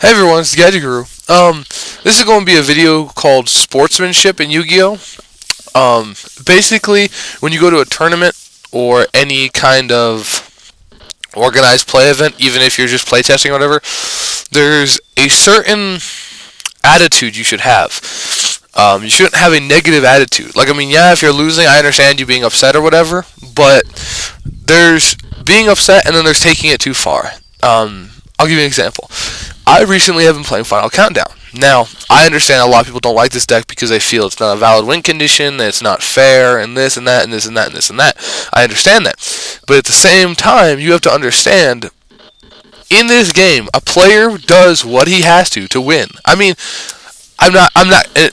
Hey everyone, it's the Gadget Guru. This is going to be a video called Sportsmanship in Yu-Gi-Oh! Basically, when you go to a tournament or any kind of organized play event, even if you're just playtesting or whatever, there's a certain attitude you should have. You shouldn't have a negative attitude. Like, I mean, yeah, if you're losing, I understand you being upset or whatever, but there's being upset and then there's taking it too far. I'll give you an example. I recently have been playing Final Countdown. Now, I understand a lot of people don't like this deck because they feel it's not a valid win condition, that it's not fair, and this and that, and this and that, and this and that. I understand that. But at the same time, you have to understand, in this game, a player does what he has to win. I mean, I'm not,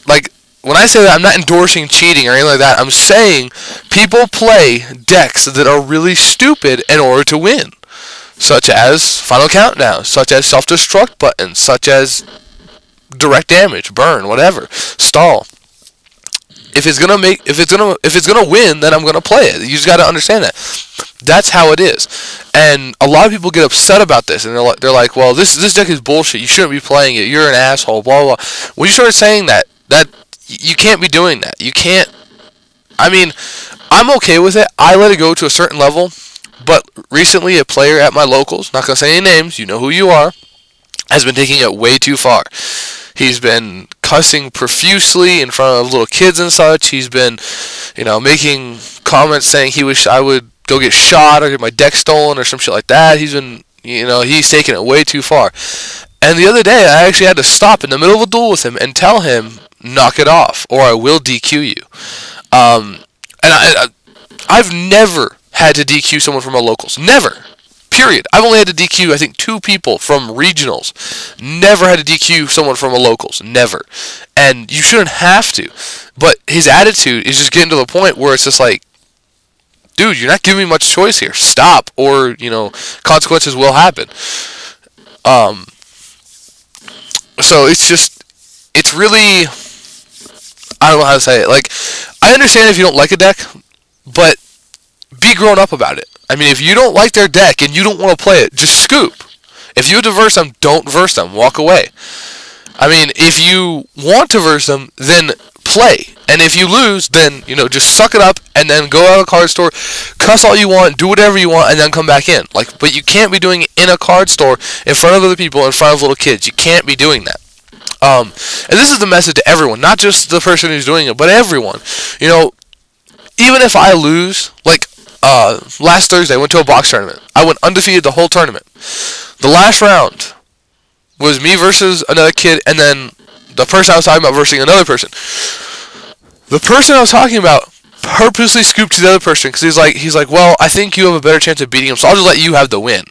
like, when I say that, I'm not endorsing cheating or anything like that. I'm saying people play decks that are really stupid in order to win. Such as Final Countdown, such as self-destruct buttons, such as direct damage, burn, whatever, stall. If it's gonna win, then I'm gonna play it. You just gotta understand that. That's how it is. And a lot of people get upset about this, and they're like, well, this deck is bullshit. You shouldn't be playing it. You're an asshole. Blah blah. When you start saying that you can't be doing that. You can't. I mean, I'm okay with it. I let it go to a certain level. But recently, a player at my locals, not going to say any names, you know who you are, has been taking it way too far. He's been cussing profusely in front of little kids and such. He's been, making comments saying he wished I would go get shot or get my deck stolen or some shit like that. He's been, he's taking it way too far. And the other day, I actually had to stop in the middle of a duel with him and tell him, knock it off, or I will DQ you. And I've never had to DQ someone from a locals. Never. Period. I've only had to DQ, I think, 2 people from regionals. Never had to DQ someone from a locals. Never. And you shouldn't have to. But his attitude is just getting to the point where it's just like, dude, you're not giving me much choice here. Stop, or, consequences will happen. So it's really, I don't know how to say it. Like, I understand if you don't like a deck, but be grown up about it. I mean, if you don't like their deck and you don't want to play it, just scoop. If you have to verse them, don't verse them. Walk away. I mean, if you want to verse them, then play. And if you lose, then, just suck it up and then go out of the card store, cuss all you want, do whatever you want, and then come back in. But you can't be doing it in a card store in front of other people, in front of little kids. You can't be doing that. And this is the message to everyone, not just the person who's doing it, but everyone. Even if I lose, like, last Thursday, I went to a box tournament. I went undefeated the whole tournament. The last round was me versus another kid, and then the person I was talking about versus another person. The person I was talking about purposely scooped to the other person because he's like, well, I think you have a better chance of beating him, so I'll just let you have the win,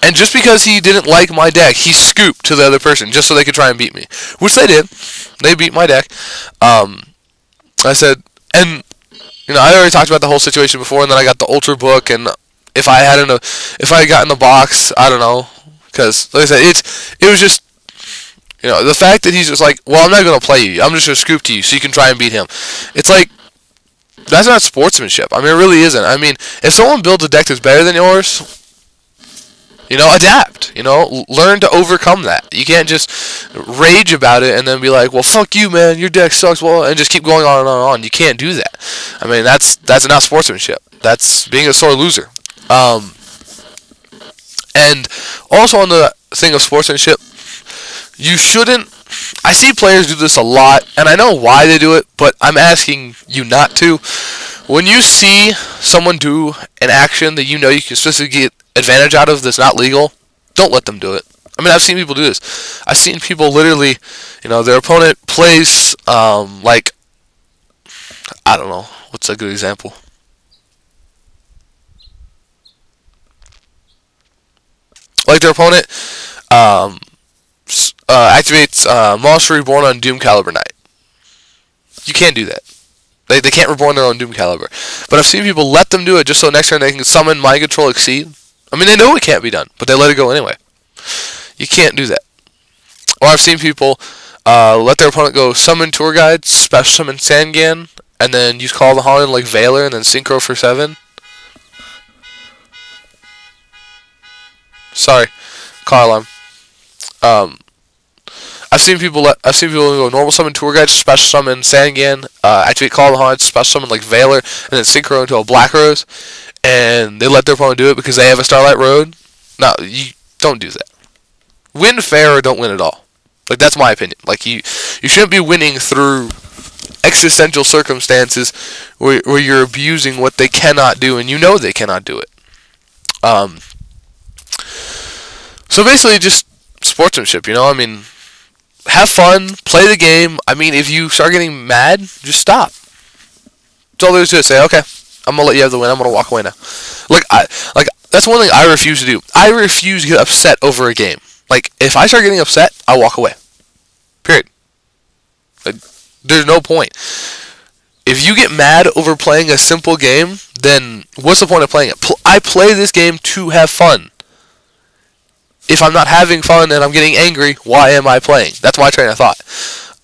And just because he didn't like my deck, he scooped to the other person just so they could try and beat me, which they did. They beat my deck. I said, and I already talked about the whole situation before, and then I got the Ultra book, and if I had gotten the box, I don't know, because like I said, it was just, the fact that he's just like, well, I'm not gonna play you, I'm just gonna scoop to you so you can try and beat him. It's like, that's not sportsmanship. I mean, it really isn't. I mean, if someone builds a deck that's better than yours, adapt. Learn to overcome that. You can't just rage about it and then be like, well, fuck you, man, your deck sucks, well, and just keep going on and on and on. You can't do that. I mean, that's not sportsmanship. That's being a sore loser. And also on the thing of sportsmanship, you shouldn't, I see players do this a lot, and I know why they do it, but I'm asking you not to. When you see someone do an action that you can specifically get advantage out of that's not legal, don't let them do it. I mean, I've seen people do this. I've seen people literally, their opponent plays, like, I don't know, what's a good example? Like, their opponent activates Monster Reborn on Doom Caliber Knight. You can't do that. They can't reborn their own Doom Caliber. But I've seen people let them do it just so next turn they can summon Mind Control Exceed. I mean, they know it can't be done, but they let it go anyway. You can't do that. Or I've seen people let their opponent go summon Tour Guide, special summon Sangan, and then use Call of the Haunted like Valor, and then Synchro for 7. Sorry. car alarm. I've seen people go normal summon Tour Guide, special summon Sangan, activate Call of the Haunts, special summon like Valor, and then synchro into a Black Rose, and they let their opponent do it because they have a Starlight Road. No, you don't do that. Win fair or don't win at all. Like, that's my opinion. Like, you shouldn't be winning through existential circumstances where you're abusing what they cannot do, and you know they cannot do it. So basically, just sportsmanship. You know, I mean, have fun, play the game. I mean, if you start getting mad, just stop. That's all there is to it. Say, okay, I'm gonna let you have the win. I'm gonna walk away now. Like that's one thing I refuse to do. I refuse to get upset over a game. Like, if I start getting upset, I walk away. Period. Like, there's no point. If you get mad over playing a simple game, then what's the point of playing it? I play this game to have fun. If I'm not having fun and I'm getting angry, why am I playing? That's my train of thought.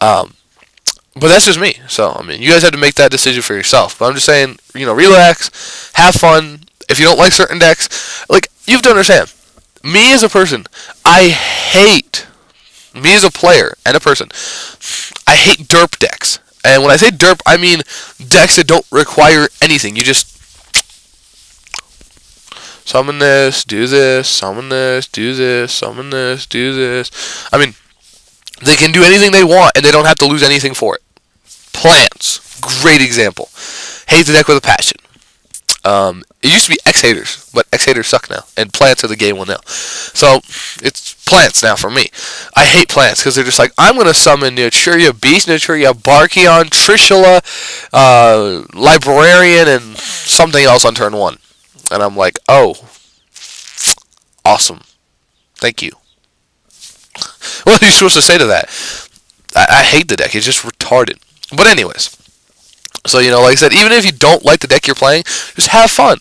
But that's just me. So, I mean, you guys have to make that decision for yourself. But I'm just saying, you know, relax, have fun. If you don't like certain decks, like, you have to understand, me as a person, me as a player and a person, I hate derp decks. And when I say derp, I mean decks that don't require anything. You just summon this, do this, summon this, do this, summon this, do this. I mean, they can do anything they want, and they don't have to lose anything for it. Plants, great example. Hate the deck with a passion. It used to be X-Haters, but X-Haters suck now, and Plants are the game one now. So, it's Plants now for me. I hate Plants, because they're just like, I'm going to summon Naturia Beast, Naturia Barkion, Trishula, Librarian, and something else on turn 1. And I'm like, oh, awesome. Thank you. What are you supposed to say to that? I hate the deck. It's just retarded. But anyways. So, you know, like I said, even if you don't like the deck you're playing, just have fun.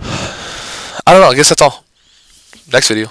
I don't know. I guess that's all. Next video.